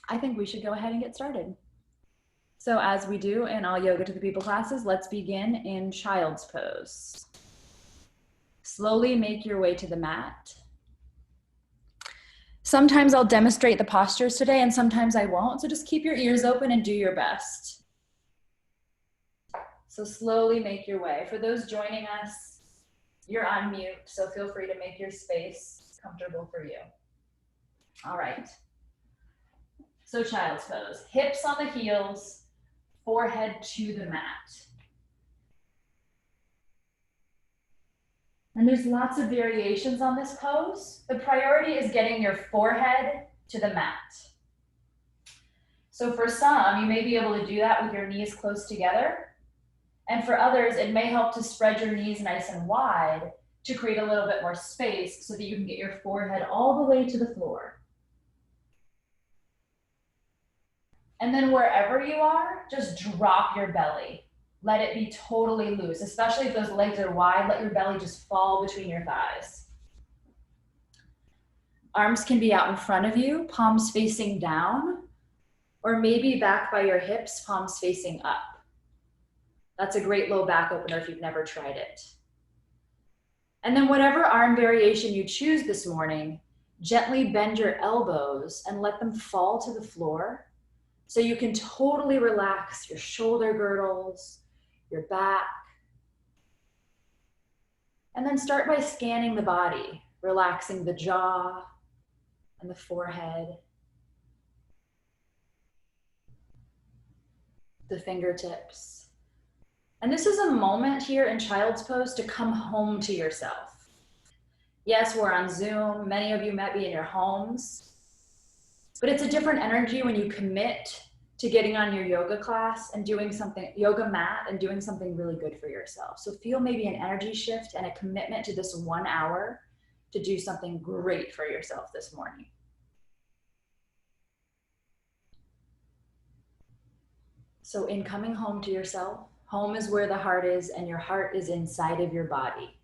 I think we should go ahead and get started. So as we do in all Yoga to the People classes, let's begin in child's pose. Slowly make your way to the mat. Sometimes I'll demonstrate the postures today and sometimes I won't, so just keep your ears open and do your best. So slowly make your way. For those joining us, you're on mute, so feel free to make your space comfortable for you. All right. So child's pose, hips on the heels, forehead to the mat. And there's lots of variations on this pose. The priority is getting your forehead to the mat. So for some, you may be able to do that with your knees close together. And for others, it may help to spread your knees nice and wide to create a little bit more space so that you can get your forehead all the way to the floor. And then wherever you are, just drop your belly. Let it be totally loose, especially if those legs are wide, let your belly just fall between your thighs. Arms can be out in front of you, palms facing down, or maybe back by your hips, palms facing up. That's a great low back opener if you've never tried it. And then whatever arm variation you choose this morning, gently bend your elbows and let them fall to the floor so you can totally relax your shoulder girdles, your back. And then start by scanning the body, relaxing the jaw and the forehead, the fingertips. And this is a moment here in child's pose to come home to yourself. Yes, we're on Zoom. Many of you might be in your homes, but it's a different energy when you commit to getting on your yoga class and doing something, yoga mat, and doing something really good for yourself. So feel maybe an energy shift and a commitment to this 1 hour to do something great for yourself this morning. So in coming home to yourself, home is where the heart is, and your heart is inside of your body.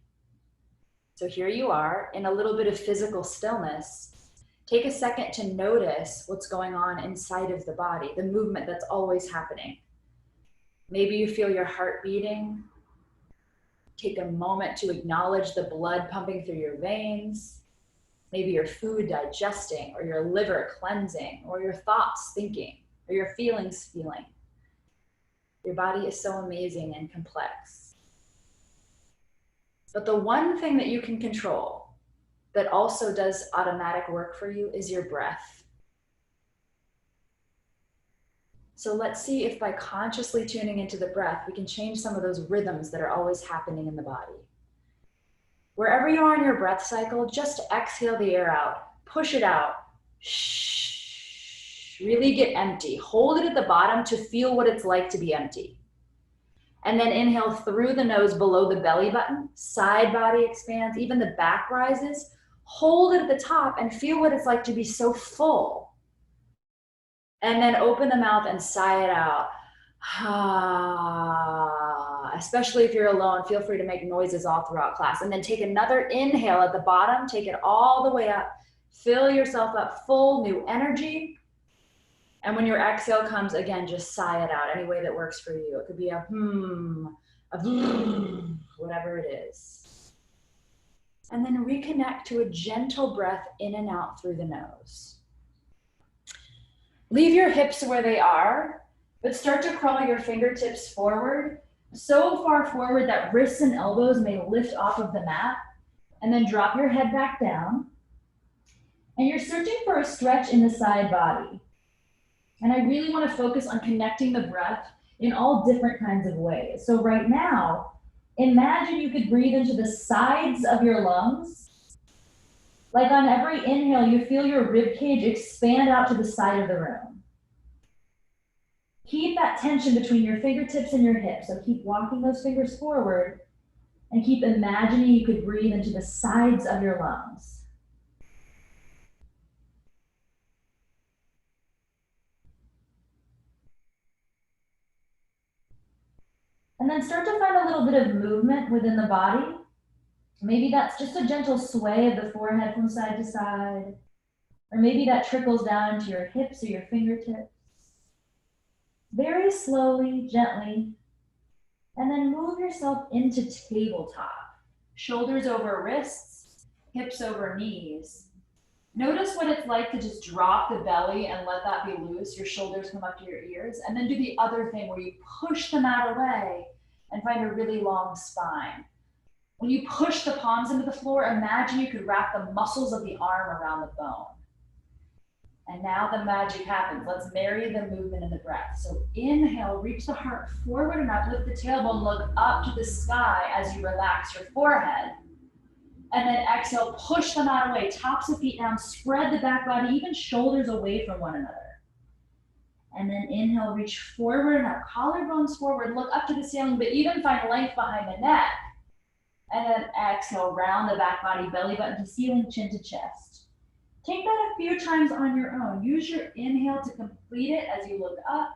So here you are in a little bit of physical stillness. Take a second to notice what's going on inside of the body, the movement that's always happening. Maybe you feel your heart beating. Take a moment to acknowledge the blood pumping through your veins. Maybe your food digesting, or your liver cleansing, or your thoughts thinking, or your feelings feeling. Your body is so amazing and complex. But the one thing that you can control that also does automatic work for you is your breath. So let's see if by consciously tuning into the breath, we can change some of those rhythms that are always happening in the body. Wherever you are in your breath cycle, just exhale the air out, push it out. Shh. Really get empty. Hold it at the bottom to feel what it's like to be empty. And then inhale through the nose below the belly button, side body expands, even the back rises. Hold it at the top and feel what it's like to be so full. And then open the mouth and sigh it out. Especially if you're alone, feel free to make noises all throughout class. And then take another inhale at the bottom, take it all the way up. Fill yourself up full, new energy. And when your exhale comes, again, just sigh it out any way that works for you. It could be a whatever it is. And then reconnect to a gentle breath in and out through the nose. Leave your hips where they are, but start to crawl your fingertips forward, so far forward that wrists and elbows may lift off of the mat, and then drop your head back down. And you're searching for a stretch in the side body. And I really want to focus on connecting the breath in all different kinds of ways. So right now, imagine you could breathe into the sides of your lungs. Like on every inhale, you feel your rib cage expand out to the side of the room. Keep that tension between your fingertips and your hips. So keep walking those fingers forward and keep imagining you could breathe into the sides of your lungs. And then start to find a little bit of movement within the body. Maybe that's just a gentle sway of the forehead from side to side. Or maybe that trickles down into your hips or your fingertips. Very slowly, gently, and then move yourself into tabletop. Shoulders over wrists, hips over knees. Notice what it's like to just drop the belly and let that be loose. Your shoulders come up to your ears. And then do the other thing where you push the mat away and find a really long spine. When you push the palms into the floor, imagine you could wrap the muscles of the arm around the bone. And now the magic happens. Let's marry the movement and the breath. So inhale, reach the heart forward and up, lift the tailbone, look up to the sky as you relax your forehead. And then exhale, push the mat away, tops of feet down, spread the back body, even shoulders away from one another. And then inhale, reach forward and up, collarbones forward, look up to the ceiling, but even find length behind the neck. And then exhale, round the back body, belly button to ceiling, chin to chest. Take that a few times on your own. Use your inhale to complete it as you look up,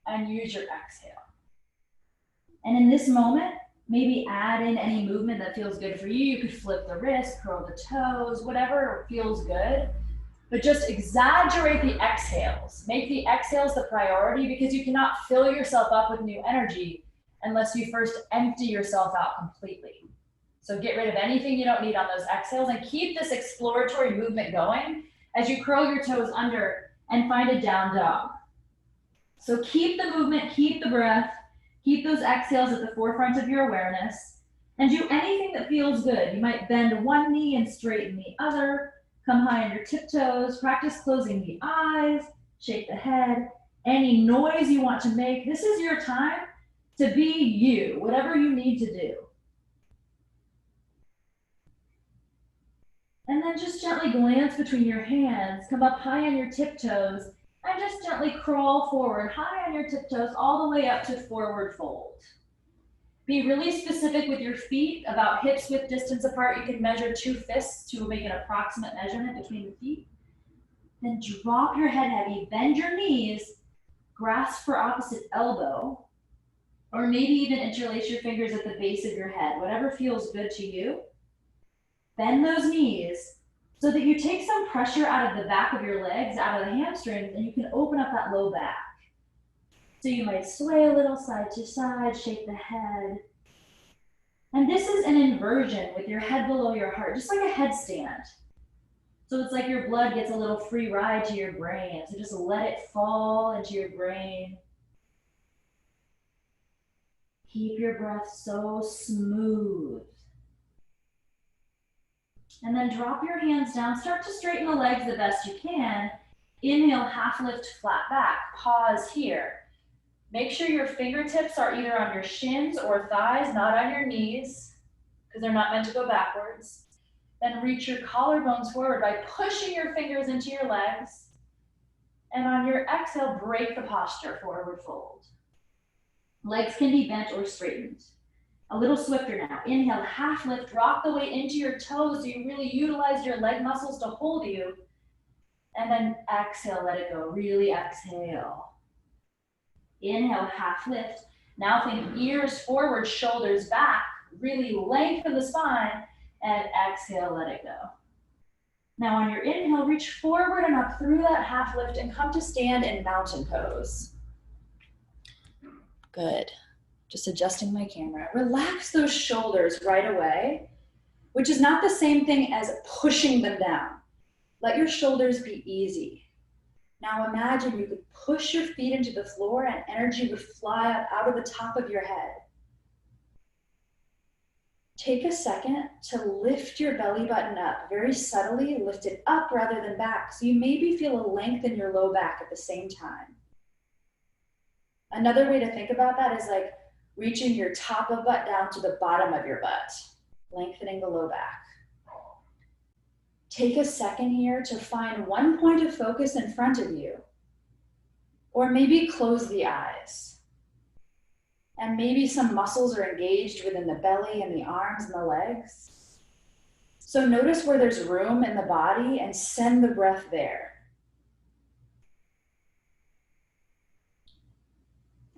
and use your exhale. And in this moment, maybe add in any movement that feels good for you. You could flip the wrist, curl the toes, whatever feels good. But just exaggerate the exhales. Make the exhales the priority because you cannot fill yourself up with new energy unless you first empty yourself out completely. So get rid of anything you don't need on those exhales and keep this exploratory movement going as you curl your toes under and find a down dog. So keep the movement, keep the breath, keep those exhales at the forefront of your awareness, and do anything that feels good. You might bend one knee and straighten the other, come high on your tiptoes, practice closing the eyes, shake the head, any noise you want to make. This is your time to be you, whatever you need to do. And then just gently glance between your hands, come up high on your tiptoes, and just gently crawl forward, high on your tiptoes, all the way up to forward fold. Be really specific with your feet, about hips width distance apart. You can measure 2 fists to make an approximate measurement between the feet. Then drop your head heavy, bend your knees, grasp for opposite elbow, or maybe even interlace your fingers at the base of your head, whatever feels good to you. Bend those knees so that you take some pressure out of the back of your legs, out of the hamstrings, and you can open up that low back. So you might sway a little side to side, shake the head. And this is an inversion with your head below your heart, just like a headstand. So it's like your blood gets a little free ride to your brain. So just let it fall into your brain. Keep your breath so smooth. And then drop your hands down. Start to straighten the legs the best you can. Inhale, half lift, flat back. Pause here. Make sure your fingertips are either on your shins or thighs, not on your knees, because they're not meant to go backwards. Then reach your collarbones forward by pushing your fingers into your legs. And on your exhale, break the posture, forward fold. Legs can be bent or straightened. A little swifter now. Inhale, half lift, rock the weight into your toes so you really utilize your leg muscles to hold you. And then exhale, let it go. Really exhale. Inhale, half lift. Now think ears forward, shoulders back. Really lengthen the spine. And exhale, let it go. Now on your inhale, reach forward and up through that half lift and come to stand in mountain pose. Good. Just adjusting my camera. Relax those shoulders right away, which is not the same thing as pushing them down. Let your shoulders be easy. Now imagine you could push your feet into the floor and energy would fly up out of the top of your head. Take a second to lift your belly button up very subtly, lift it up rather than back. So you maybe feel a length in your low back at the same time. Another way to think about that is like reaching your top of butt down to the bottom of your butt, lengthening the low back. Take a second here to find one point of focus in front of you, or maybe close the eyes. And maybe some muscles are engaged within the belly and the arms and the legs. So notice where there's room in the body and send the breath there.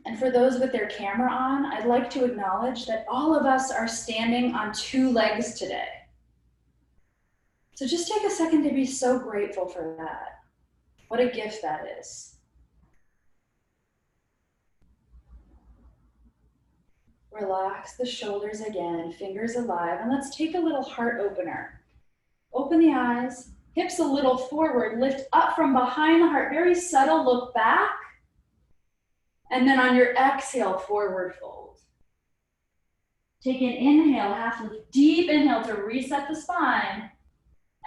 And for those with their camera on, I'd like to acknowledge that all of us are standing on 2 legs today. So just take a second to be so grateful for that. What a gift that is. Relax the shoulders again, fingers alive, and let's take a little heart opener. Open the eyes, hips a little forward, lift up from behind the heart, very subtle, look back. And then on your exhale, forward fold. Take an inhale, half lift, deep inhale to reset the spine.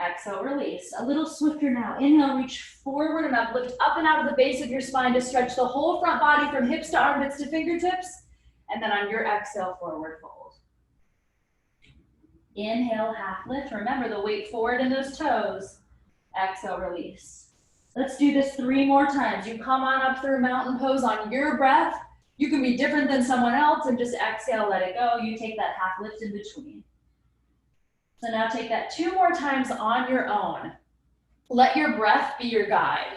Exhale, release. A little swifter now. Inhale, reach forward and up, lift up and out of the base of your spine to stretch the whole front body from hips to armpits to fingertips. And then on your exhale, forward fold. Inhale, half lift. Remember the weight forward in those toes. Exhale, release. Let's do this 3 more times. You come on up through mountain pose on your breath. You can be different than someone else and just exhale, let it go. You take that half lift in between. So now take that 2 more times on your own. Let your breath be your guide.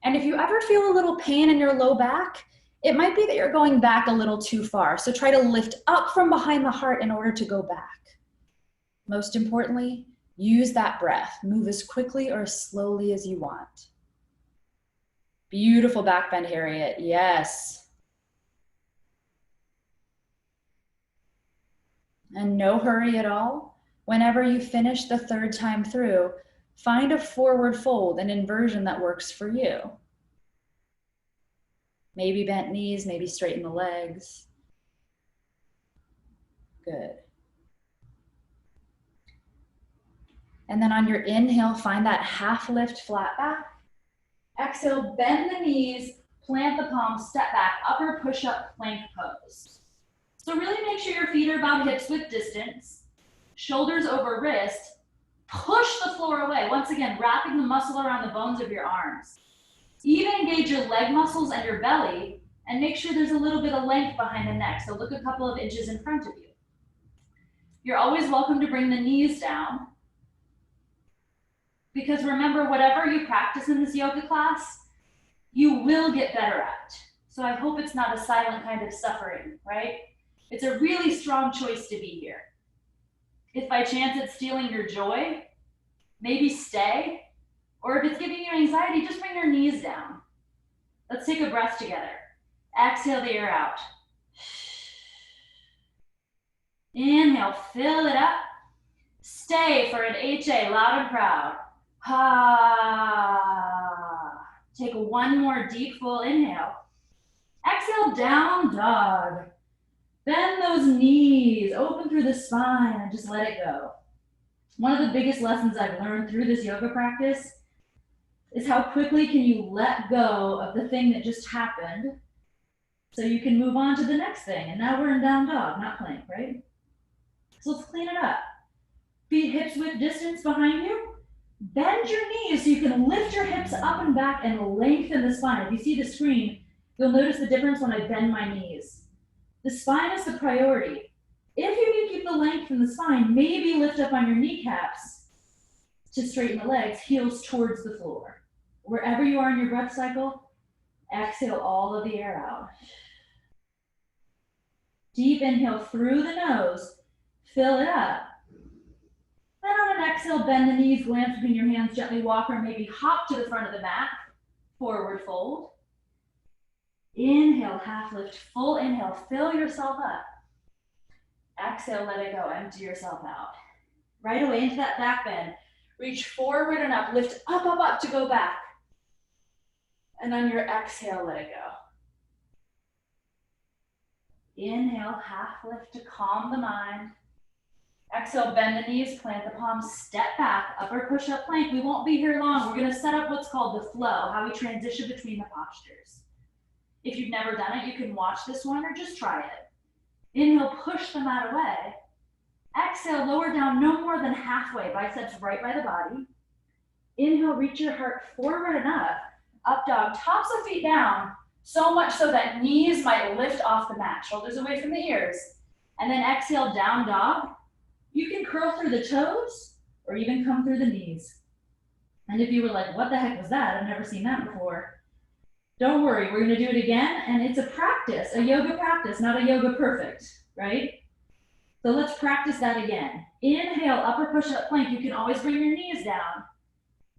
And if you ever feel a little pain in your low back, it might be that you're going back a little too far. So try to lift up from behind the heart in order to go back. Most importantly, use that breath. Move as quickly or as slowly as you want. Beautiful back bend, Harriet. Yes. And no hurry at all. Whenever you finish the 3rd time through, find a forward fold, an inversion that works for you. Maybe bent knees, maybe straighten the legs. Good. And then on your inhale, find that half lift, flat back. Exhale, bend the knees, plant the palms, step back, upper push-up plank pose. So really make sure your feet are about hips width distance, shoulders over wrist, push the floor away. Once again, wrapping the muscle around the bones of your arms. Even engage your leg muscles and your belly, and make sure there's a little bit of length behind the neck. So look a couple of inches in front of you. You're always welcome to bring the knees down. Because remember, whatever you practice in this yoga class, you will get better at. So I hope it's not a silent kind of suffering, right? It's a really strong choice to be here. If by chance it's stealing your joy, maybe stay. Or if it's giving you anxiety, just bring your knees down. Let's take a breath together. Exhale the air out. Inhale, fill it up. Stay for an HA, loud and proud. Ha. Take 1 more deep, full inhale. Exhale, down dog. Bend those knees, open through the spine, and just let it go. One of the biggest lessons I've learned through this yoga practice is how quickly can you let go of the thing that just happened so you can move on to the next thing. And now we're in down dog, not plank, right? So let's clean it up. Feet hips width distance behind you. Bend your knees so you can lift your hips up and back and lengthen the spine. If you see the screen, you'll notice the difference when I bend my knees. The spine is the priority. If you can keep the length in the spine, maybe lift up on your kneecaps to straighten the legs, heels towards the floor. Wherever you are in your breath cycle, exhale all of the air out. Deep inhale through the nose, fill it up. Then on an exhale, bend the knees, glance between your hands, gently walk or maybe hop to the front of the mat, forward fold. Inhale, half lift, full inhale, fill yourself up. Exhale, let it go, empty yourself out. Right away into that back bend. Reach forward and up, lift up, up, up to go back. And on your exhale, let it go. Inhale, half lift to calm the mind. Exhale, bend the knees, plant the palms, step back, upper push-up plank. We won't be here long. We're gonna set up what's called the flow, how we transition between the postures. If you've never done it, you can watch this one or just try it. Inhale, push the mat away. Exhale, lower down no more than halfway, biceps right by the body. Inhale, reach your heart forward and up. Up dog, tops of feet down, so much so that knees might lift off the mat, shoulders away from the ears. And then exhale, down dog. You can curl through the toes or even come through the knees. And if you were like, what the heck was that? I've never seen that before. Don't worry, we're gonna do it again. And it's a practice, a yoga practice, not a yoga perfect, right? So let's practice that again. Inhale, upper push-up plank. You can always bring your knees down.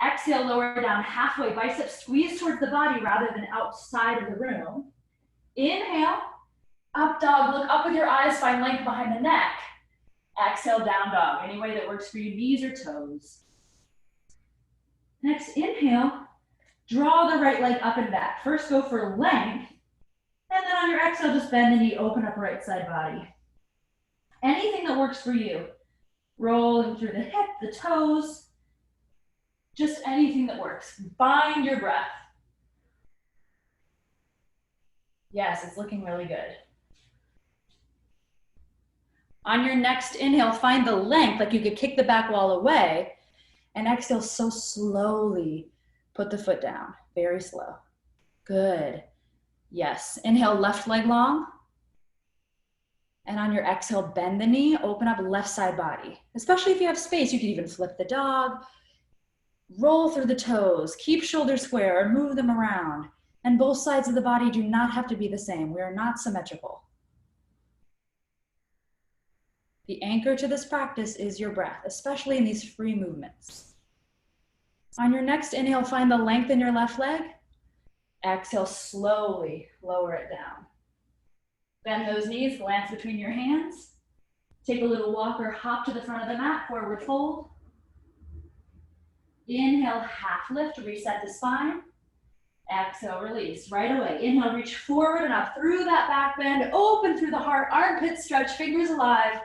Exhale, lower down halfway. Biceps squeeze towards the body rather than outside of the room. Inhale, up dog. Look up with your eyes, find length behind the neck. Exhale, down dog. Any way that works for you, knees or toes. Next, inhale, draw the right leg up and back. First, go for length. And then on your exhale, just bend the knee, open up right side body. Anything that works for you. Rolling through the hip, the toes. Just anything that works. Find your breath. Yes, it's looking really good. On your next inhale, find the length, like you could kick the back wall away. And exhale, so slowly put the foot down. Very slow. Good. Yes. Inhale, left leg long. And on your exhale, bend the knee, open up left side body. Especially if you have space, you can even flip the dog. Roll through the toes. Keep shoulders square or move them around. And both sides of the body do not have to be the same. We are not symmetrical. The anchor to this practice is your breath, especially in these free movements. On your next inhale, find the length in your left leg. Exhale, slowly lower it down. Bend those knees, glance between your hands. Take a little walk or hop to the front of the mat, forward fold. Inhale, half lift, reset the spine. Exhale, release right away. Inhale, reach forward and up through that back bend, open through the heart, armpits stretch, fingers alive.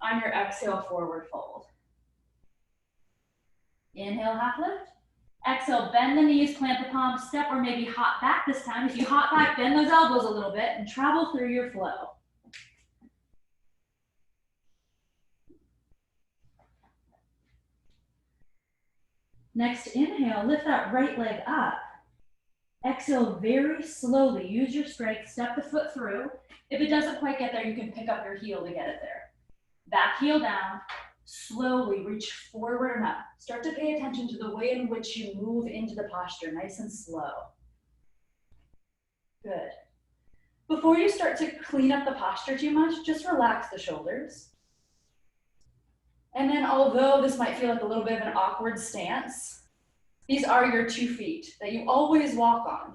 On your exhale, forward fold. Inhale, half lift. Exhale, bend the knees, plant the palms, step or maybe hop back this time. If you hop back, bend those elbows a little bit and travel through your flow. Next, inhale, lift that right leg up. Exhale, very slowly, use your strength, step the foot through. If it doesn't quite get there, you can pick up your heel to get it there. Back heel down, slowly reach forward and up. Start to pay attention to the way in which you move into the posture, nice and slow. Good. Before you start to clean up the posture too much, just relax the shoulders. And then although this might feel like a little bit of an awkward stance, these are your 2 feet that you always walk on.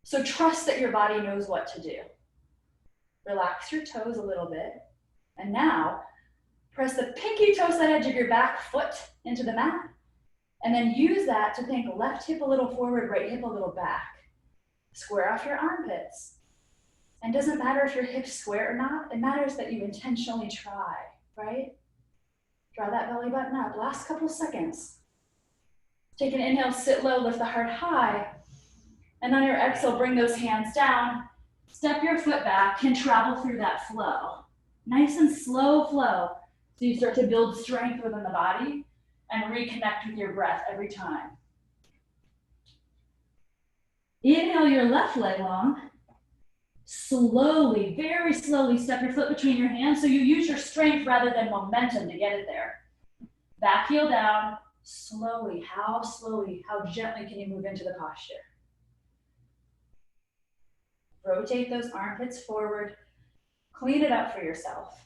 So trust that your body knows what to do. Relax your toes a little bit. And now, press the pinky toe side edge of your back foot into the mat. And then use that to think left hip a little forward, right hip a little back. Square off your armpits. And it doesn't matter if your hips square or not, it matters that you intentionally try, right? Draw that belly button up. Last couple seconds. Take an inhale, sit low, lift the heart high. And on your exhale, bring those hands down. Step your foot back and travel through that flow. Nice and slow flow. So you start to build strength within the body and reconnect with your breath every time. Inhale your left leg long. Slowly, very slowly step your foot between your hands so you use your strength rather than momentum to get it there. Back heel down, slowly, how gently can you move into the posture? Rotate those armpits forward, clean it up for yourself.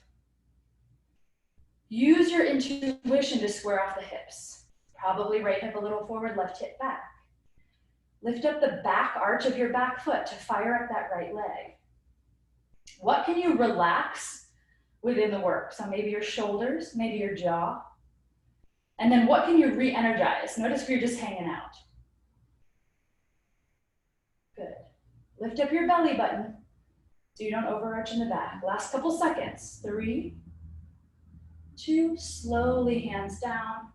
Use your intuition to square off the hips. Probably right hip a little forward, left hip back. Lift up the back arch of your back foot to fire up that right leg. What can you relax within the work? So maybe your shoulders, maybe your jaw. And then what can you re-energize? Notice if you're just hanging out. Good. Lift up your belly button so you don't overarch in the back. Last couple seconds. 3, 2, slowly hands down.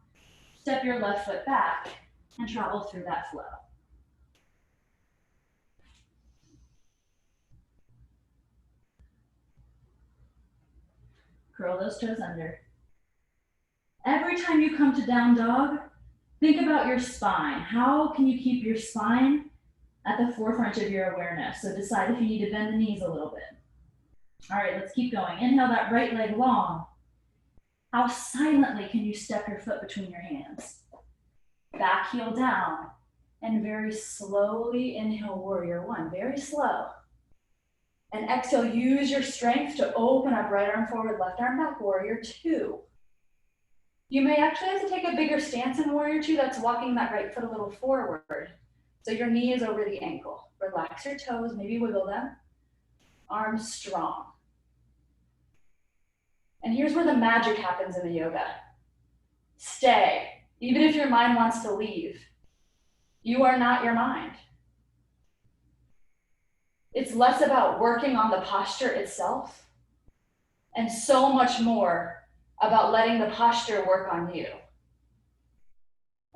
Step your left foot back and travel through that flow. Curl those toes under. Every time you come to down dog, think about your spine. How can you keep your spine at the forefront of your awareness? So decide if you need to bend the knees a little bit. All right, let's keep going. Inhale that right leg long. How silently can you step your foot between your hands? Back heel down. And very slowly inhale warrior one, very slow. And exhale, use your strength to open up, right arm forward, left arm back, warrior two. You may actually have to take a bigger stance in warrior two. That's walking that right foot a little forward. So your knee is over the ankle. Relax your toes, maybe wiggle them. Arms strong. And here's where the magic happens in the yoga. Stay, even if your mind wants to leave. You are not your mind. It's less about working on the posture itself and so much more about letting the posture work on you.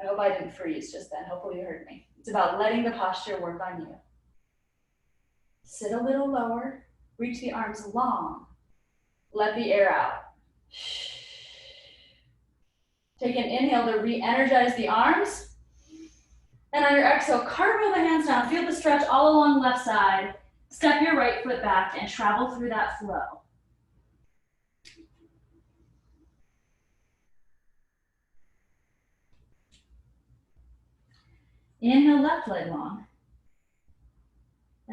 I hope I didn't freeze just then. Hopefully you heard me. It's about letting the posture work on you. Sit a little lower, reach the arms long, let the air out. Take an inhale to re-energize the arms. And on your exhale, cartwheel the hands down. Feel the stretch all along left side. Step your right foot back and travel through that flow. Inhale, left leg long.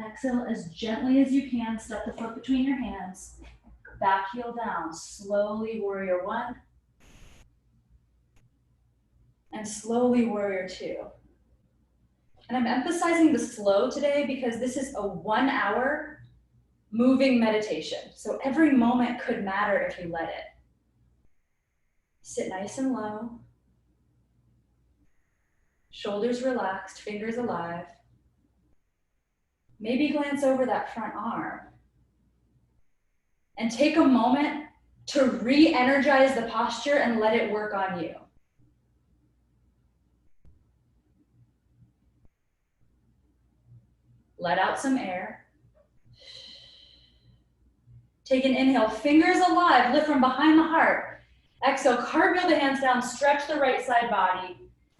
Exhale as gently as you can. Step the foot between your hands. Back heel down. Slowly, warrior one. And slowly, warrior two. And I'm emphasizing the slow today because this is a 1 hour moving meditation. So every moment could matter if you let it. Sit nice and low. Shoulders relaxed, fingers alive. Maybe glance over that front arm. And take a moment to re-energize the posture and let it work on you. Let out some air. Take an inhale, fingers alive, lift from behind the heart. Exhale, cartwheel the hands down, stretch the right side body.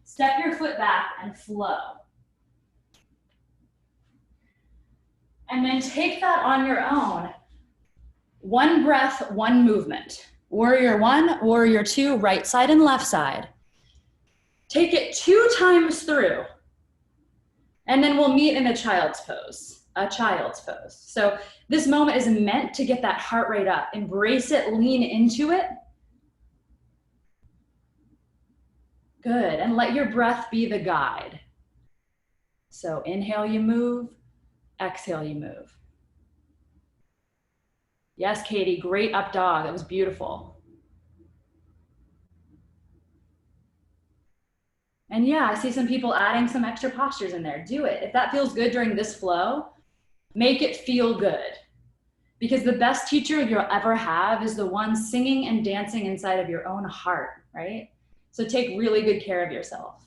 Step your foot back and flow. And then take that on your own. One breath, one movement. Warrior one, warrior two, right side and left side. Take it 2 times through. And then we'll meet in a child's pose, So this moment is meant to get that heart rate up. Embrace it, lean into it. Good, and let your breath be the guide. So inhale, you move. Exhale, you move. Yes, Katie, great up dog. That was beautiful. And yeah, I see some people adding some extra postures in there. Do it. If that feels good during this flow, make it feel good. Because the best teacher you'll ever have is the one singing and dancing inside of your own heart, right? So take really good care of yourself.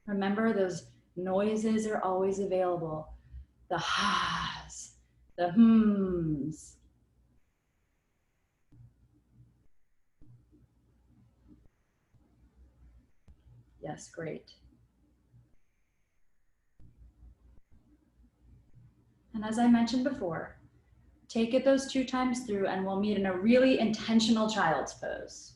Remember, those noises are always available. The ha's, the hms. Yes, great. And as I mentioned before, take it those 2 times through and we'll meet in a really intentional child's pose.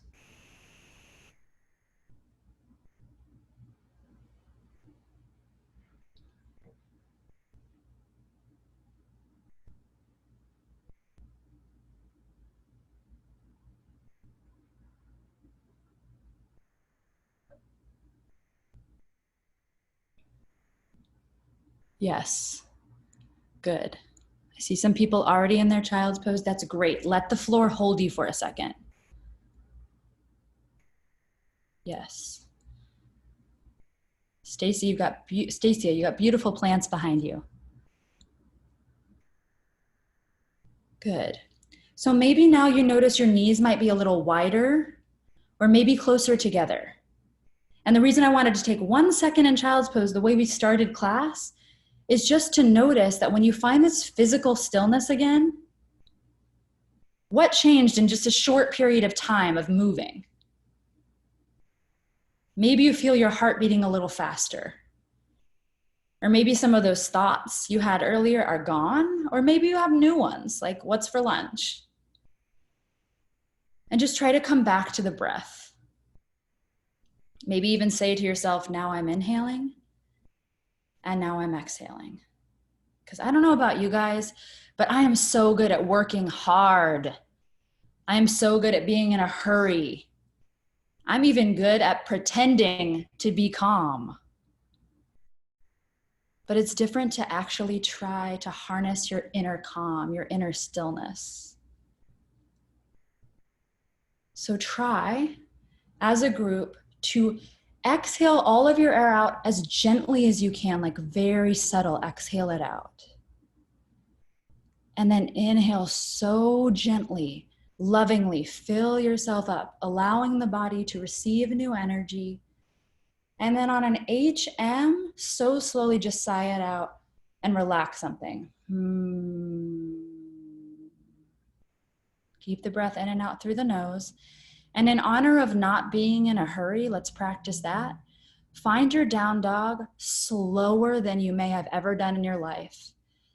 Yes, good. I see some people already in their child's pose. That's great. Let the floor hold you for a second. Yes. Stacia, you got beautiful plants behind you. Good. So maybe now you notice your knees might be a little wider or maybe closer together. And the reason I wanted to take 1 second in child's pose, the way we started class, is just to notice that when you find this physical stillness again, what changed in just a short period of time of moving? Maybe you feel your heart beating a little faster. Or maybe some of those thoughts you had earlier are gone, or maybe you have new ones, like what's for lunch? And just try to come back to the breath. Maybe even say to yourself, now I'm inhaling. And now I'm exhaling. Because I don't know about you guys, but I am so good at working hard. I am so good at being in a hurry. I'm even good at pretending to be calm. But it's different to actually try to harness your inner calm, your inner stillness. So try, as a group, to exhale all of your air out as gently as you can, like very subtle, exhale it out. And then inhale so gently, lovingly, fill yourself up, allowing the body to receive new energy. And then on an HM, so slowly just sigh it out and relax something. Keep the breath in and out through the nose. And in honor of not being in a hurry, let's practice that. Find your down dog slower than you may have ever done in your life.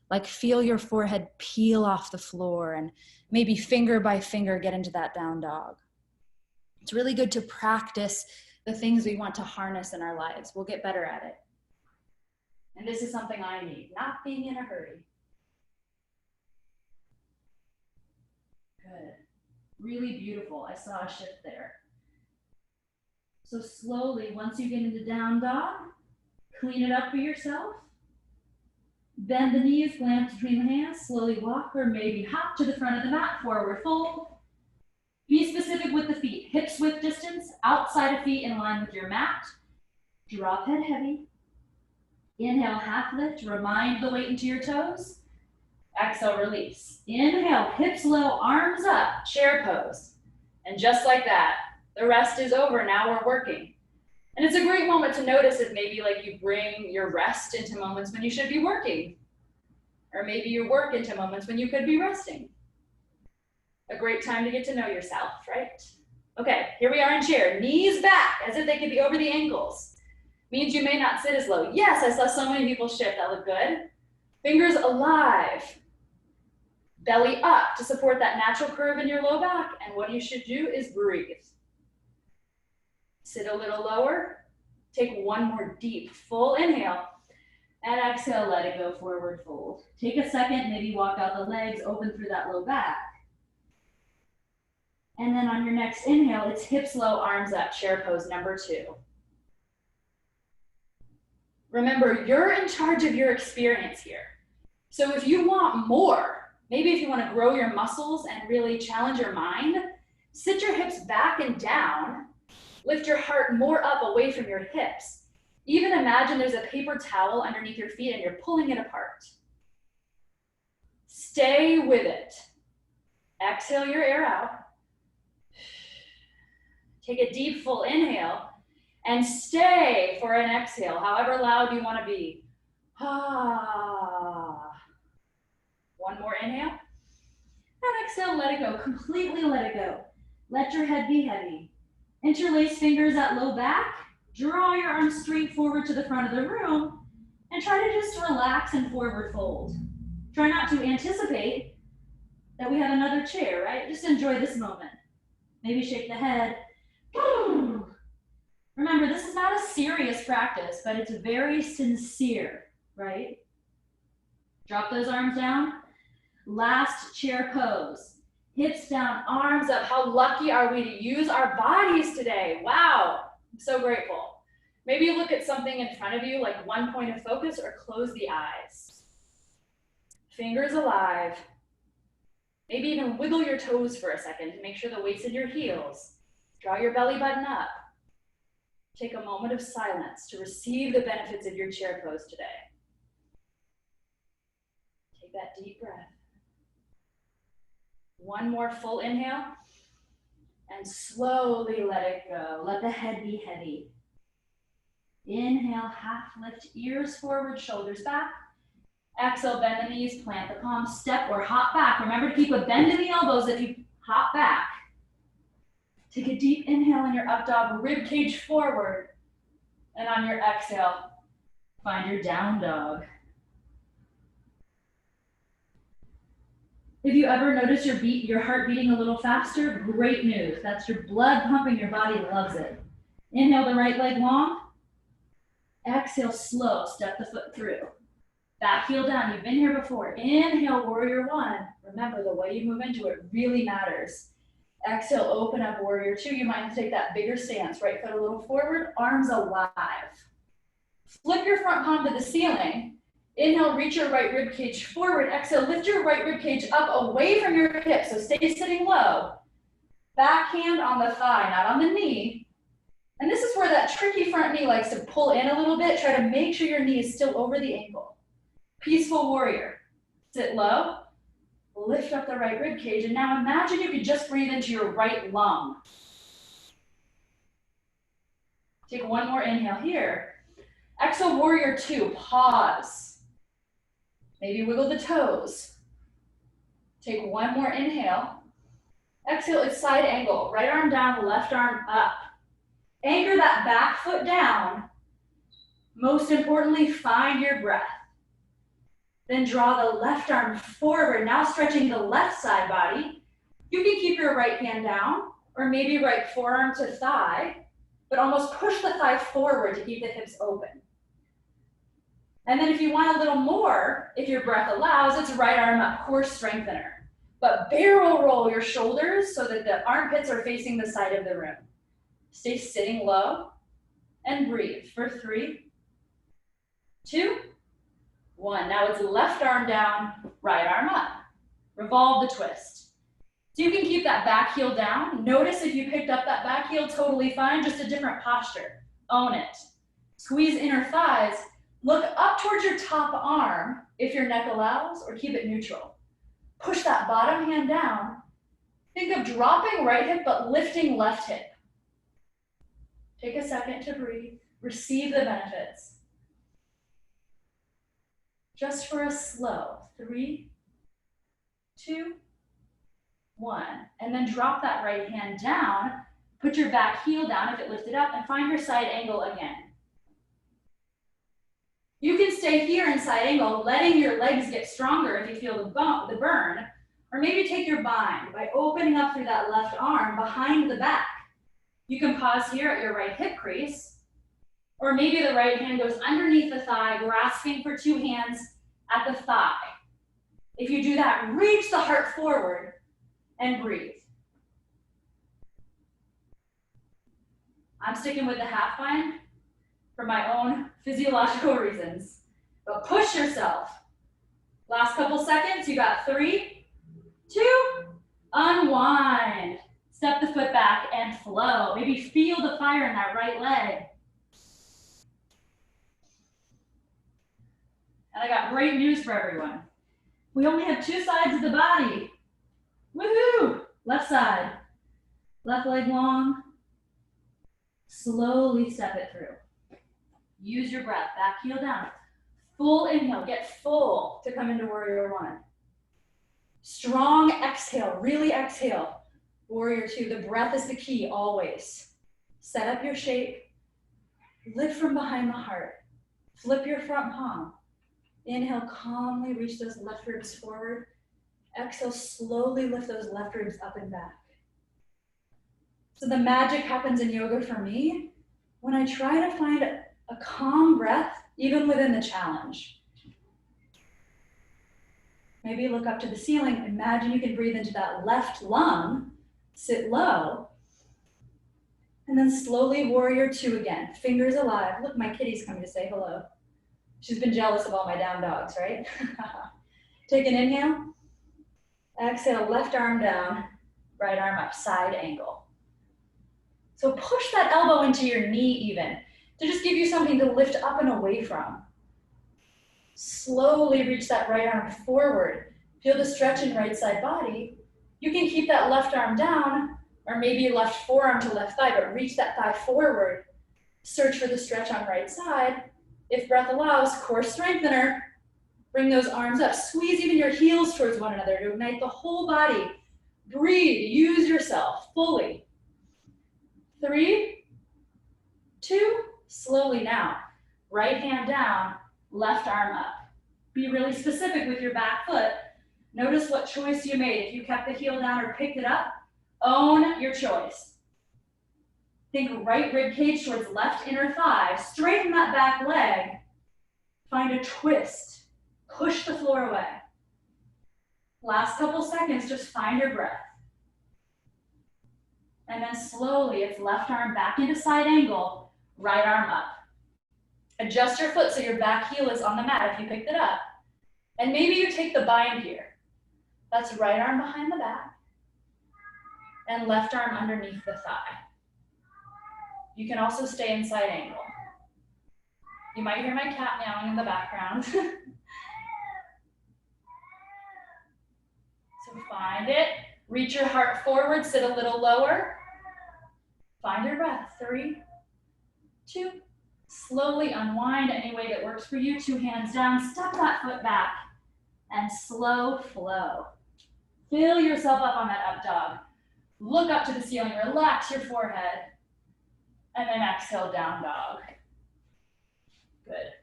Like feel your forehead peel off the floor and maybe finger by finger get into that down dog. It's really good to practice the things we want to harness in our lives. We'll get better at it. And this is something I need, not being in a hurry. Good. Really beautiful. I saw a shift there. So slowly, once you get into down dog, clean it up for yourself. Bend the knees, glance between the hands, slowly walk or maybe hop to the front of the mat, forward fold. Be specific with the feet. Hips width distance, outside of feet in line with your mat. Drop head heavy. Inhale, half lift. Remind the weight into your toes. Exhale, release. Inhale, hips low, arms up, chair pose. And just like that, the rest is over. Now we're working. And it's a great moment to notice if maybe like you bring your rest into moments when you should be working. Or maybe your work into moments when you could be resting. A great time to get to know yourself, right? Okay, here we are in chair. Knees back, as if they could be over the ankles. Means you may not sit as low. Yes, I saw so many people shift. That looked good. Fingers alive. Belly up to support that natural curve in your low back. And what you should do is breathe. Sit a little lower. Take one more deep, full inhale. And exhale, let it go, forward fold. Take a second, maybe walk out the legs, open through that low back. And then on your next inhale, it's hips low, arms up, chair pose number 2. Remember, you're in charge of your experience here. So if you want more, maybe if you want to grow your muscles and really challenge your mind, sit your hips back and down, lift your heart more up away from your hips. Even imagine there's a paper towel underneath your feet and you're pulling it apart. Stay with it. Exhale your air out. Take a deep full inhale and stay for an exhale, however loud you want to be. Ah. One more inhale. And exhale, let it go. Completely let it go. Let your head be heavy. Interlace fingers at low back. Draw your arms straight forward to the front of the room and try to just relax and forward fold. Try not to anticipate that we have another chair, right? Just enjoy this moment. Maybe shake the head. Remember, this is not a serious practice, but it's very sincere, right? Drop those arms down. Last chair pose. Hips down, arms up. How lucky are we to use our bodies today? Wow, I'm so grateful. Maybe you look at something in front of you, like one point of focus, or close the eyes. Fingers alive. Maybe even wiggle your toes for a second to make sure the weight's in your heels. Draw your belly button up. Take a moment of silence to receive the benefits of your chair pose today. Take that deep breath. One more full inhale. And slowly let it go. Let the head be heavy. Inhale, half lift, ears forward, shoulders back. Exhale, bend the knees, plant the palms, step or hop back. Remember to keep a bend in the elbows if you hop back. Take a deep inhale in your up dog, rib cage forward. And on your exhale, find your down dog. If you ever notice your heart beating a little faster, great news. That's your blood pumping, your body loves it. Inhale the right leg long. Exhale, slow, step the foot through. Back heel down, you've been here before. Inhale, warrior one. Remember, the way you move into it really matters. Exhale, open up, warrior two. You might have to take that bigger stance. Right foot a little forward, arms alive. Flip your front palm to the ceiling. Inhale, reach your right rib cage forward. Exhale, lift your right rib cage up away from your hip. So stay sitting low. Back hand on the thigh, not on the knee. And this is where that tricky front knee likes to pull in a little bit. Try to make sure your knee is still over the ankle. Peaceful warrior. Sit low. Lift up the right rib cage. And now imagine you could just breathe into your right lung. Take one more inhale here. Exhale, warrior two. Pause. Maybe wiggle the toes. Take one more inhale. Exhale, it's side angle. Right arm down, left arm up. Anchor that back foot down. Most importantly, find your breath. Then draw the left arm forward, now stretching the left side body. You can keep your right hand down, or maybe right forearm to thigh, but almost push the thigh forward to keep the hips open. And then if you want a little more, if your breath allows, it's right arm up, core strengthener. But barrel roll your shoulders so that the armpits are facing the side of the room. Stay sitting low and breathe for 3, 2, 1. Now it's left arm down, right arm up. Revolve the twist. So you can keep that back heel down. Notice if you picked up that back heel, totally fine, just a different posture. Own it. Squeeze inner thighs. Look up towards your top arm if your neck allows, or keep it neutral. Push that bottom hand down. Think of dropping right hip, but lifting left hip. Take a second to breathe. Receive the benefits. Just for a slow 3, 2, 1. And then drop that right hand down. Put your back heel down if it lifted up, and find your side angle again. You can stay here in side angle, letting your legs get stronger if you feel the burn, or maybe take your bind by opening up through that left arm behind the back. You can pause here at your right hip crease, or maybe the right hand goes underneath the thigh, grasping for 2 hands at the thigh. If you do that, reach the heart forward and breathe. I'm sticking with the half bind for my own physiological reasons, but push yourself. Last couple seconds, you got 3, 2, unwind. Step the foot back and flow. Maybe feel the fire in that right leg. And I got great news for everyone. We only have 2 sides of the body. Woohoo! Left side. Left leg long. Slowly step it through. Use your breath. Back heel down. Full inhale. Get full to come into warrior one. Strong exhale. Really exhale. Warrior two. The breath is the key always. Set up your shape. Lift from behind the heart. Flip your front palm. Inhale, calmly reach those left ribs forward. Exhale, slowly lift those left ribs up and back. So the magic happens in yoga for me when I try to find a calm breath, even within the challenge. Maybe look up to the ceiling. Imagine you can breathe into that left lung, sit low, and then slowly warrior two again. Fingers alive. Look, my kitty's coming to say hello. She's been jealous of all my down dogs, right? Take an inhale. Exhale, left arm down, right arm up, side angle. So push that elbow into your knee even, to just give you something to lift up and away from. Slowly reach that right arm forward. Feel the stretch in right side body. You can keep that left arm down, or maybe left forearm to left thigh, but reach that thigh forward. Search for the stretch on right side. If breath allows, core strengthener. Bring those arms up. Squeeze even your heels towards one another to ignite the whole body. Breathe. Use yourself fully. 3, 2, slowly now. Right hand down, left arm up. Be really specific with your back foot. Notice what choice you made. If you kept the heel down or picked it up, own your choice. Think right rib cage towards left inner thigh. Straighten that back leg. Find a twist. Push the floor away. Last couple seconds, just find your breath. And then slowly, it's left arm back into side angle, right arm up. Adjust your foot so your back heel is on the mat if you picked it up. And maybe you take the bind here. That's right arm behind the back and left arm underneath the thigh. You can also stay in side angle. You might hear my cat meowing in the background. So find it. Reach your heart forward, sit a little lower. Find your breath. 3, 2. Slowly unwind any way that works for you. 2 hands down, step that foot back, and slow flow. Fill yourself up on that up dog. Look up to the ceiling, relax your forehead, and then exhale, down dog. Good.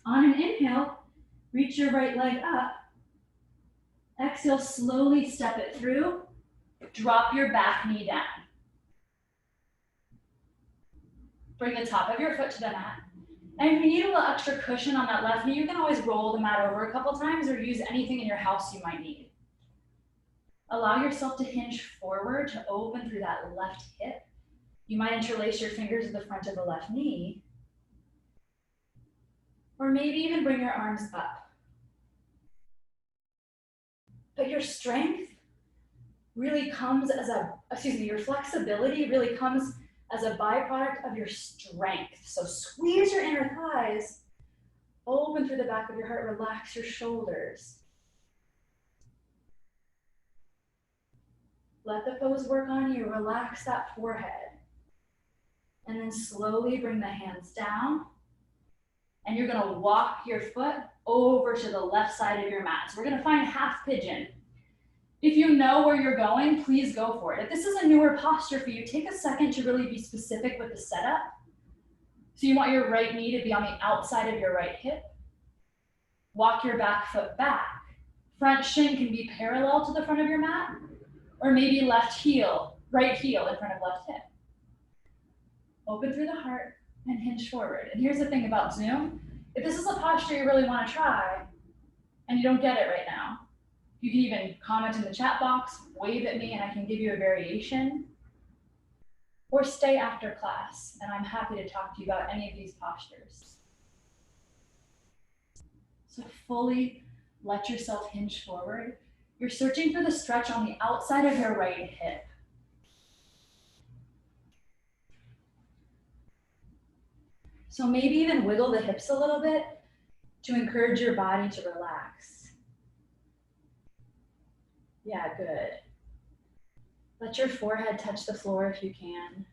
On an inhale, reach your right leg up. Exhale, slowly step it through. Drop your back knee down. Bring the top of your foot to the mat. And if you need a little extra cushion on that left knee, you can always roll the mat over a couple times or use anything in your house you might need. Allow yourself to hinge forward to open through that left hip. You might interlace your fingers at the front of the left knee. Or maybe even bring your arms up. But your strength really comes as your flexibility really comes as a byproduct of your strength. So squeeze your inner thighs, open through the back of your heart, relax your shoulders. Let the pose work on you, relax that forehead. And then slowly bring the hands down. And you're gonna walk your foot over to the left side of your mat. So we're gonna find half pigeon. If you know where you're going, please go for it. If this is a newer posture for you, take a second to really be specific with the setup. So you want your right knee to be on the outside of your right hip. Walk your back foot back. Front shin can be parallel to the front of your mat, or maybe left heel, right heel in front of left hip. Open through the heart and hinge forward. And here's the thing about Zoom. If this is a posture you really want to try and you don't get it right now, you can even comment in the chat box, wave at me, and I can give you a variation. Or stay after class, and I'm happy to talk to you about any of these postures. So fully let yourself hinge forward. You're searching for the stretch on the outside of your right hip. So maybe even wiggle the hips a little bit to encourage your body to relax. Yeah, good. Let your forehead touch the floor if you can.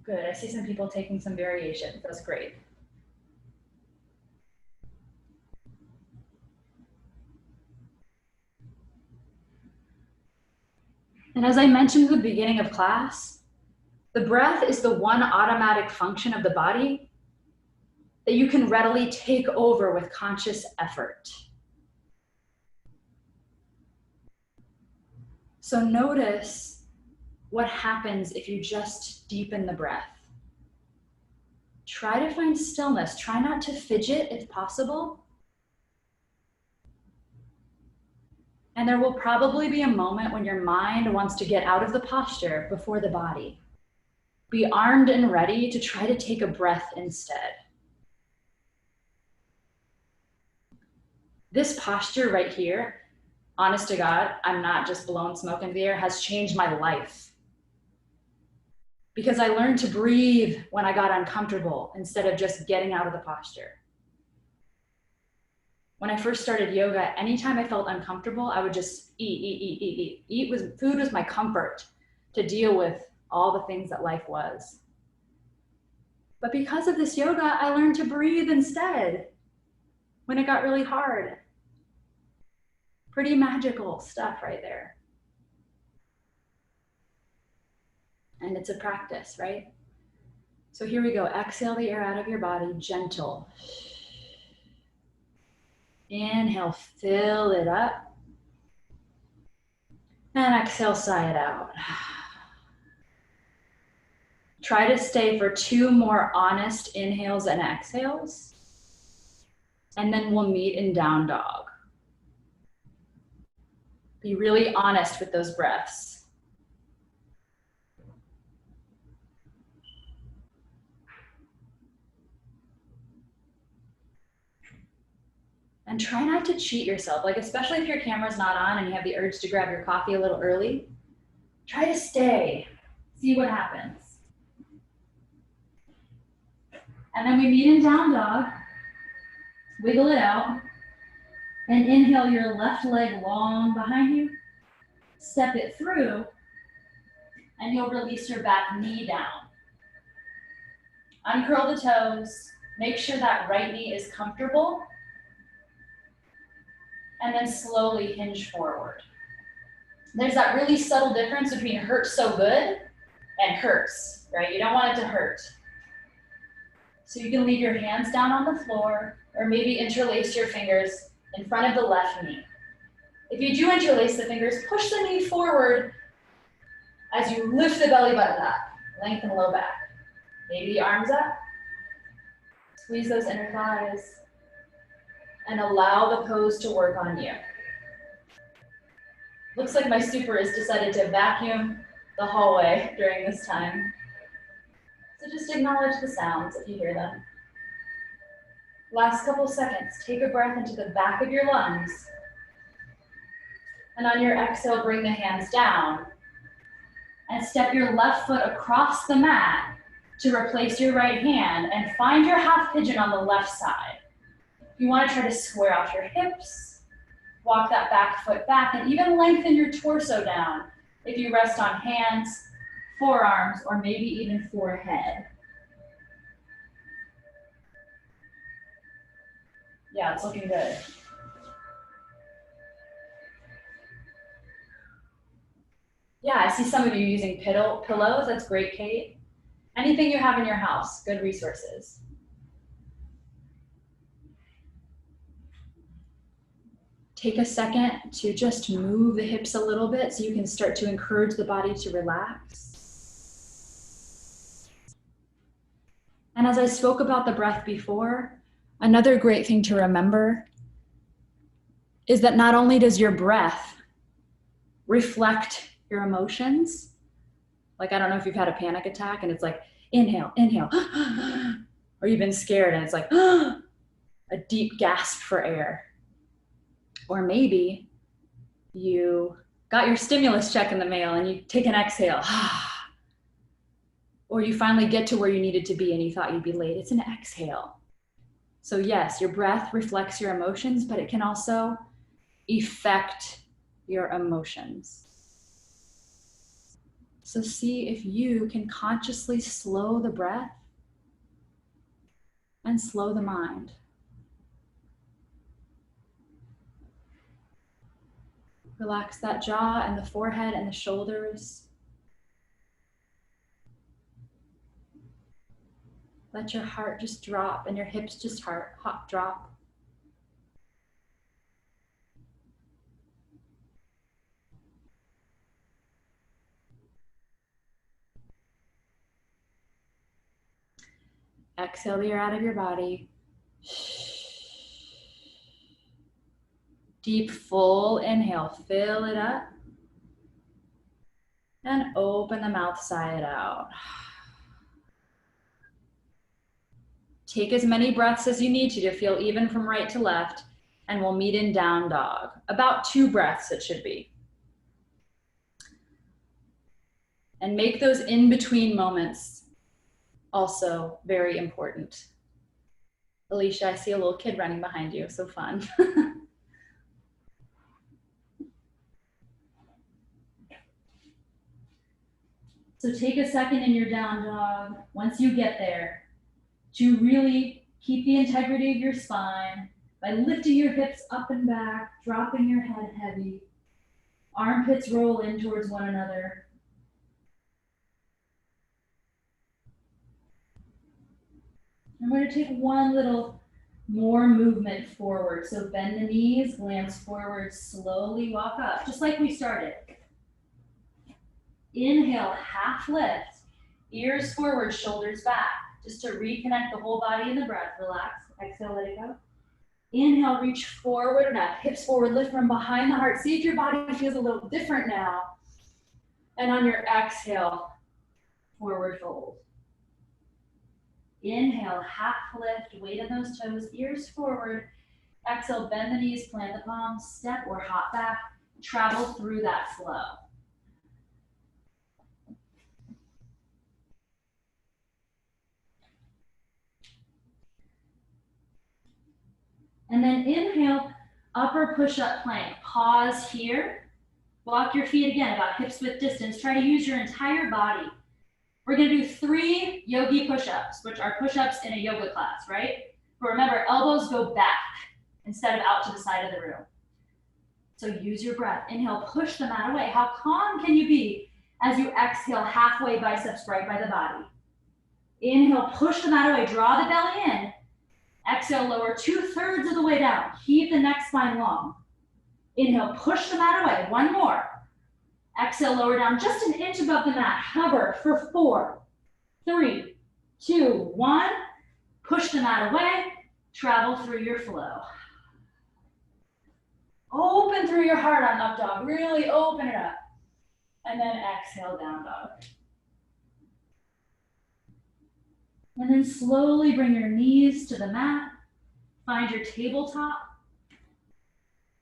Good, I see some people taking some variations, that's great. And as I mentioned at the beginning of class, the breath is the one automatic function of the body that you can readily take over with conscious effort. So notice what happens if you just deepen the breath. Try to find stillness. Try not to fidget if possible. And there will probably be a moment when your mind wants to get out of the posture before the body. Be armed and ready to try to take a breath instead. This posture right here, honest to God, I'm not just blowing smoke into the air, has changed my life. Because I learned to breathe when I got uncomfortable instead of just getting out of the posture. When I first started yoga, anytime I felt uncomfortable, I would just eat. Food was my comfort to deal with all the things that life was. But because of this yoga, I learned to breathe instead when it got really hard. Pretty magical stuff right there. And it's a practice, right? So here we go. Exhale the air out of your body, gentle. Inhale, fill it up. And exhale, sigh it out. Try to stay for 2 more honest inhales and exhales. And then we'll meet in down dog. Be really honest with those breaths. And try not to cheat yourself. Like, especially if your camera's not on and you have the urge to grab your coffee a little early, try to stay. See what happens. And then we meet in down dog. Wiggle it out. And inhale your left leg long behind you. Step it through. And you'll release your back knee down. Uncurl the toes. Make sure that right knee is comfortable. And then slowly hinge forward. There's that really subtle difference between hurts so good and hurts, right? You don't want it to hurt. So you can leave your hands down on the floor or maybe interlace your fingers in front of the left knee. If you do interlace the fingers, push the knee forward as you lift the belly button up, lengthen low back. Maybe arms up, squeeze those inner thighs, and allow the pose to work on you. Looks like my super has decided to vacuum the hallway during this time. So just acknowledge the sounds if you hear them. Last couple seconds, take a breath into the back of your lungs. And on your exhale, bring the hands down. And step your left foot across the mat to replace your right hand and find your half pigeon on the left side. You want to try to square off your hips, walk that back foot back, and even lengthen your torso down if you rest on hands, forearms, or maybe even forehead. Yeah, it's looking good. Yeah, I see some of you using pillows. That's great, Kate. Anything you have in your house, good resources. Take a second to just move the hips a little bit so you can start to encourage the body to relax. And as I spoke about the breath before, another great thing to remember is that not only does your breath reflect your emotions, like I don't know if you've had a panic attack and it's like, inhale, inhale, or you've been scared and it's like, a deep gasp for air. Or maybe you got your stimulus check in the mail and you take an exhale. Or you finally get to where you needed to be and you thought you'd be late. It's an exhale. So yes, your breath reflects your emotions, but it can also affect your emotions. So see if you can consciously slow the breath and slow the mind. Relax that jaw and the forehead and the shoulders. Let your heart just drop and your hips just drop. Exhale the air out of your body. Deep, full inhale, fill it up. And open the mouth, sigh it out. Take as many breaths as you need to feel even from right to left, and we'll meet in down dog. About 2 breaths it should be. And make those in-between moments also very important. Alicia, I see a little kid running behind you, so fun. So take a second in your down dog, once you get there, to really keep the integrity of your spine by lifting your hips up and back, dropping your head heavy. Armpits roll in towards one another. I'm going to take one little More movement forward. So bend the knees, glance forward, slowly walk up, just like we started. Inhale, half lift, ears forward, shoulders back, just to reconnect the whole body in the breath. Relax, exhale, let it go. Inhale, reach forward and up, hips forward, lift from behind the heart. See if your body feels a little different now. And on your exhale, forward fold. Inhale, half lift, weight in those toes, ears forward. Exhale, bend the knees, plant the palms, step or hop back, travel through that flow. And then inhale, upper push-up plank. Pause here. Walk your feet again, about hips width distance. Try to use your entire body. We're gonna do 3 yogi push-ups, which are push-ups in a yoga class, right? But remember, elbows go back instead of out to the side of the room. So use your breath. Inhale, push the mat away. How calm can you be as you exhale, halfway biceps right by the body? Inhale, push the mat away, draw the belly in. Exhale, lower 2/3 of the way down. Keep the neck spine long. Inhale, push the mat away. 1 more. Exhale, lower down just an inch above the mat. Hover for 4, 3, 2, 1. Push the mat away. Travel through your flow. Open through your heart on up dog. Really open it up. And then exhale, down dog. And then slowly bring your knees to the mat. Find your tabletop.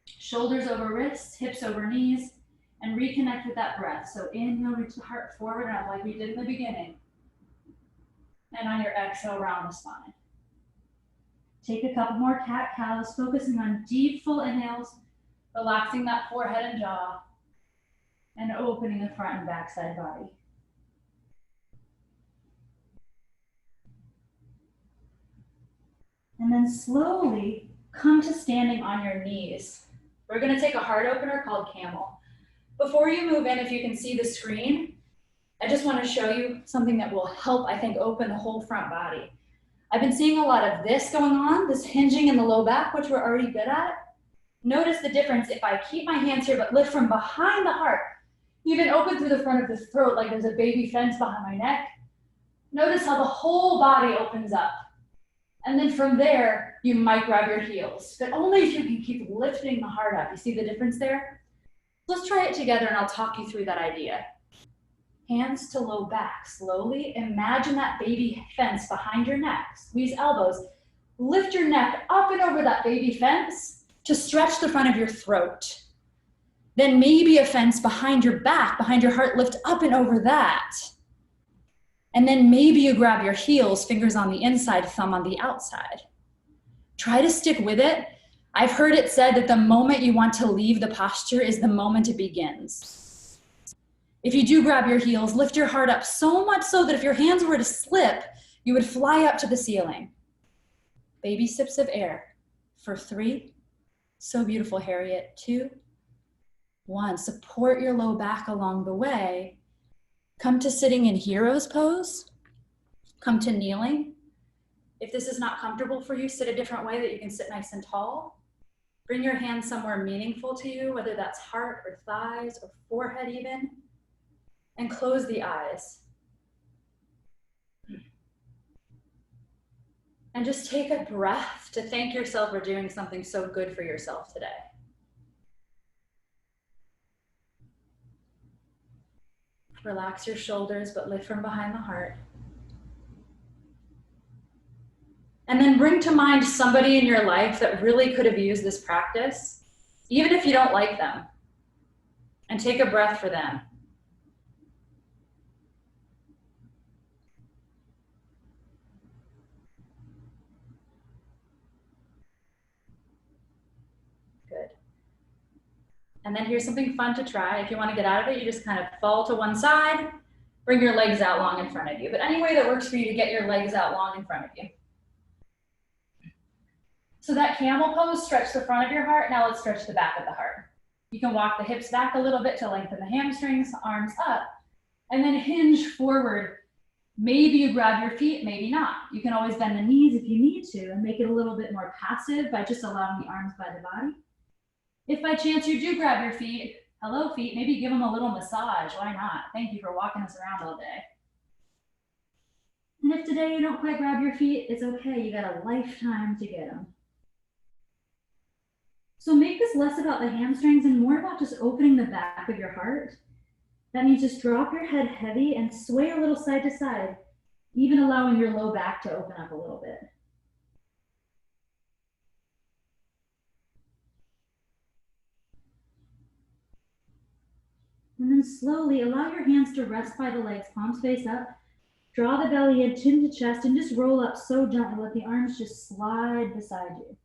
Shoulders over wrists, hips over knees, and reconnect with that breath. So inhale, reach the heart forward and up like we did in the beginning. And on your exhale, round the spine. Take a couple more cat-cows, focusing on deep, full inhales, relaxing that forehead and jaw, and opening the front and back side body. And then slowly come to standing on your knees. We're gonna take a heart opener called camel. Before you move in, if you can see the screen, I just wanna show you something that will help, I think, open the whole front body. I've been seeing a lot of this going on, this hinging in the low back, which we're already good at. Notice the difference if I keep my hands here, but lift from behind the heart, even open through the front of the throat like there's a baby fence behind my neck. Notice how the whole body opens up. And then from there, you might grab your heels, but only if you can keep lifting the heart up. You see the difference there? Let's try it together and I'll talk you through that idea. Hands to low back, slowly imagine that baby fence behind your neck. Squeeze elbows, lift your neck up and over that baby fence to stretch the front of your throat. Then maybe a fence behind your back, behind your heart, lift up and over that. And then maybe you grab your heels, fingers on the inside, thumb on the outside. Try to stick with it. I've heard it said that the moment you want to leave the posture is the moment it begins. If you do grab your heels, lift your heart up so much so that if your hands were to slip, you would fly up to the ceiling. Baby sips of air for 3. So beautiful, Harriet. 2, 1. Support your low back along the way. Come to sitting in hero's pose. Come to kneeling. If this is not comfortable for you, sit a different way that you can sit nice and tall. Bring your hands somewhere meaningful to you, whether that's heart or thighs or forehead even. And close the eyes. And just take a breath to thank yourself for doing something so good for yourself today. Relax your shoulders, but lift from behind the heart. And then bring to mind somebody in your life that really could have used this practice, even if you don't like them. And take a breath for them. Good. And then here's something fun to try. If you want to get out of it, you just kind of fall to one side, bring your legs out long in front of you. But any way that works for you to get your legs out long in front of you. So that camel pose, stretch the front of your heart. Now let's stretch the back of the heart. You can walk the hips back a little bit to lengthen the hamstrings, arms up, and then hinge forward. Maybe you grab your feet, maybe not. You can always bend the knees if you need to and make it a little bit more passive by just allowing the arms by the body. If by chance you do grab your feet, hello feet, maybe give them a little massage. Why not? Thank you for walking us around all day. And if today you don't quite grab your feet, it's okay. You got a lifetime to get them. So make this less about the hamstrings and more about just opening the back of your heart. That means just drop your head heavy and sway a little side to side, even allowing your low back to open up a little bit. And then slowly allow your hands to rest by the legs, palms face up. Draw the belly in, chin to chest, and just roll up so gently. Let the arms just slide beside you.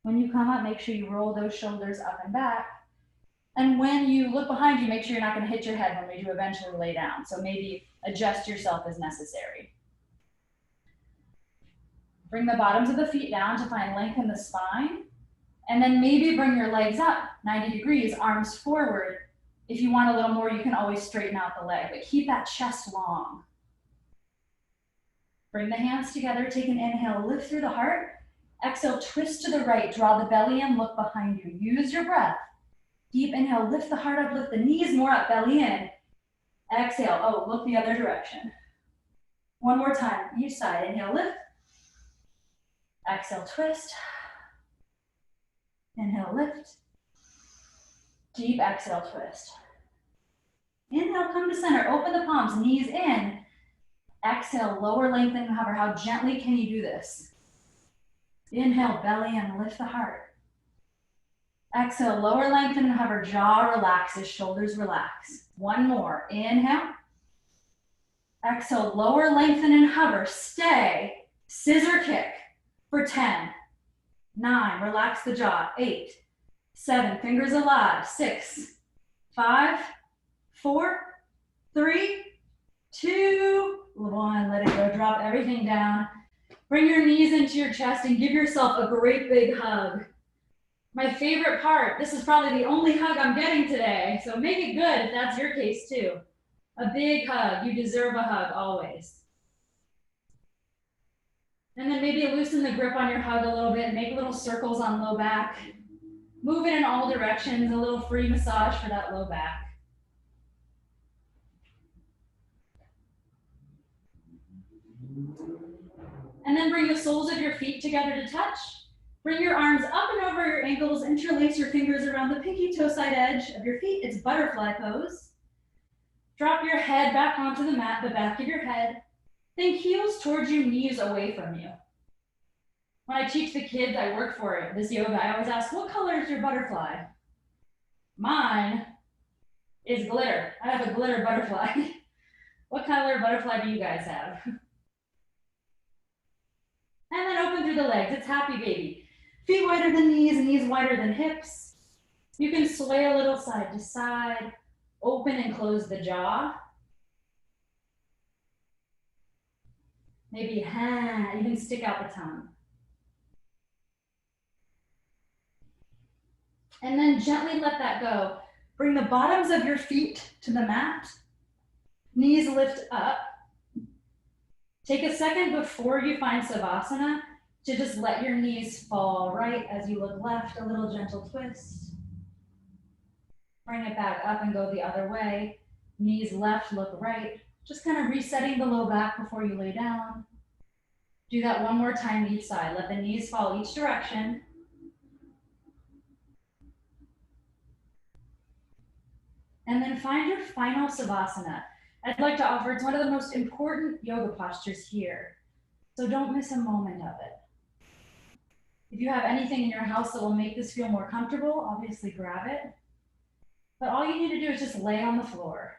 When you come up, make sure you roll those shoulders up and back. And when you look behind you, make sure you're not going to hit your head when we do eventually lay down. So maybe adjust yourself as necessary. Bring the bottoms of the feet down to find length in the spine. And then maybe bring your legs up 90 degrees, arms forward. If you want a little more, you can always straighten out the leg, but keep that chest long. Bring the hands together, take an inhale, lift through the heart. Exhale, twist to the right, draw the belly in, look behind you. Use your breath. Deep inhale, lift the heart up, lift the knees more up, belly in. Exhale, look the other direction. One more time, each side. Inhale, lift. Exhale, twist. Inhale, lift. Deep exhale, twist. Inhale, come to center, open the palms, knees in. Exhale, lower, lengthen, and hover. How gently can you do this? Inhale, belly in, lift the heart. Exhale, lower, lengthen, and hover. Jaw relaxes, shoulders relax. One more. Inhale. Exhale, lower, lengthen, and hover. Stay. Scissor kick for 10, 9, relax the jaw. 8, 7, fingers alive. 6, 5, 4, 3, 2, 1. Let it go. Drop everything down. Bring your knees into your chest and give yourself a great big hug. My favorite part, this is probably the only hug I'm getting today, so make it good if that's your case too. A big hug, you deserve a hug always. And then maybe loosen the grip on your hug a little bit, make little circles on low back. Move it in all directions, a little free massage for that low back. And then bring the soles of your feet together to touch. Bring your arms up and over your ankles, interlace your fingers around the pinky toe side edge of your feet. It's butterfly pose. Drop your head back onto the mat, the back of your head. Think heels towards you, knees away from you. When I teach the kids I work for this yoga, I always ask, what color is your butterfly? Mine is glitter. I have a glitter butterfly. What color butterfly do you guys have? And then open through the legs. It's happy baby. Feet wider than knees wider than hips. You can sway a little side to side, open and close the jaw. Maybe you can stick out the tongue. And then gently let that go. Bring the bottoms of your feet to the mat. Knees lift up. Take a second before you find Savasana to just let your knees fall right as you look left, a little gentle twist. Bring it back up and go the other way. Knees left, look right. Just kind of resetting the low back before you lay down. Do that one more time each side. Let the knees fall each direction. And then find your final Savasana. I'd like to offer, it's one of the most important yoga postures here. So don't miss a moment of it. If you have anything in your house that will make this feel more comfortable, obviously grab it. But all you need to do is just lay on the floor.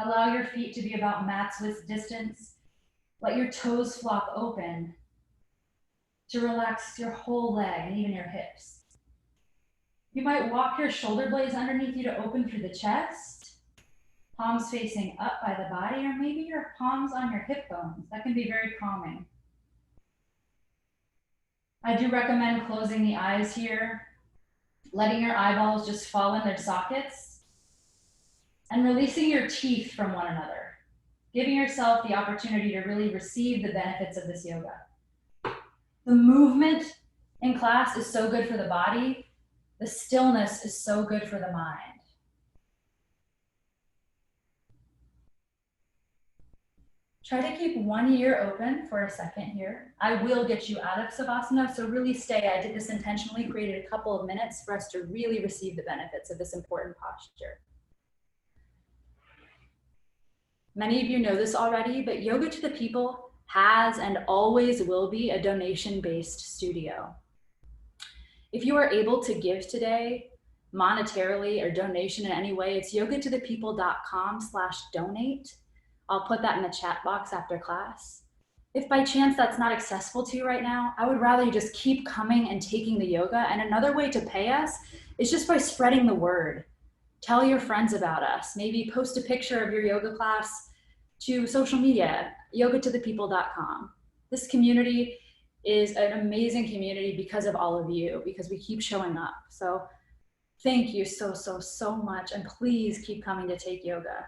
Allow your feet to be about mat's width distance. Let your toes flop open to relax your whole leg and even your hips. You might walk your shoulder blades underneath you to open through the chest, palms facing up by the body, or maybe your palms on your hip bones. That can be very calming. I do recommend closing the eyes here, letting your eyeballs just fall in their sockets, and releasing your teeth from one another. giving yourself the opportunity to really receive the benefits of this yoga. The movement in class is so good for the body. The stillness is so good for the mind. Try to keep one ear open for a second here. I will get you out of Savasana, so really stay. I did this intentionally, created a couple of minutes for us to really receive the benefits of this important posture. Many of you know this already, but Yoga to the People has and always will be a donation-based studio. If you are able to give today, monetarily or donation in any way, it's yogatothepeople.com/donate. I'll put that in the chat box after class. If by chance that's not accessible to you right now, I would rather you just keep coming and taking the yoga. And another way to pay us is just by spreading the word. Tell your friends about us. Maybe post a picture of your yoga class to social media, yogatothepeople.com. This community is an amazing community because of all of you, because we keep showing up. So thank you so much. And please keep coming to take yoga.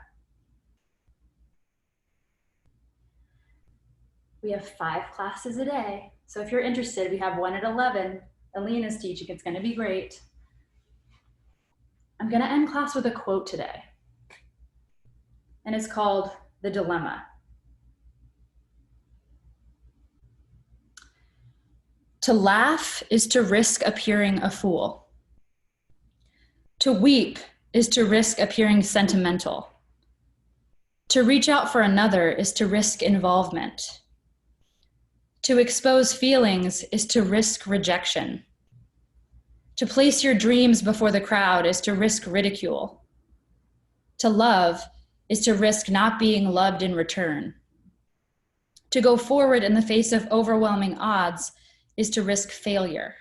We have 5 classes a day. So if you're interested, we have one at 11. Alina's teaching, it's gonna be great. I'm gonna end class with a quote today. And it's called The Dilemma. To laugh is to risk appearing a fool. To weep is to risk appearing sentimental. To reach out for another is to risk involvement. To expose feelings is to risk rejection. To place your dreams before the crowd is to risk ridicule. To love is to risk not being loved in return. To go forward in the face of overwhelming odds is to risk failure.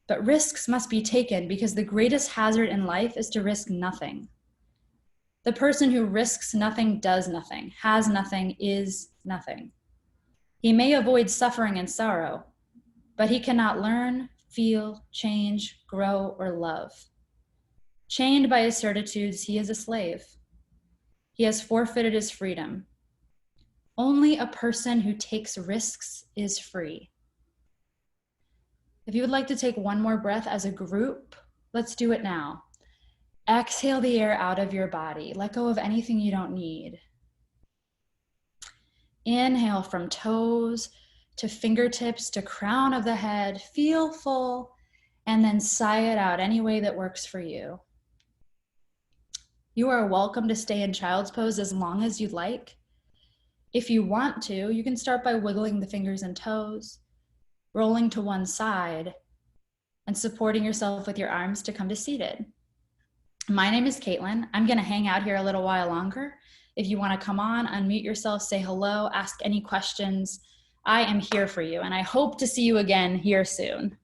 But risks must be taken because the greatest hazard in life is to risk nothing. The person who risks nothing does nothing, has nothing, is nothing. He may avoid suffering and sorrow, but he cannot learn, feel, change, grow, or love. Chained by his certitudes, he is a slave. He has forfeited his freedom. Only a person who takes risks is free. If you would like to take one more breath as a group, let's do it now. Exhale the air out of your body. Let go of anything you don't need. Inhale from toes to fingertips to crown of the head. Feel full, and then sigh it out any way that works for you. You are welcome to stay in child's pose as long as you'd like. If you want to, you can start by wiggling the fingers and toes, rolling to one side, and supporting yourself with your arms to come to seated. My name is Kaitlin. I'm gonna hang out here a little while longer. If you wanna come on, unmute yourself, say hello, ask any questions, I am here for you, and I hope to see you again here soon.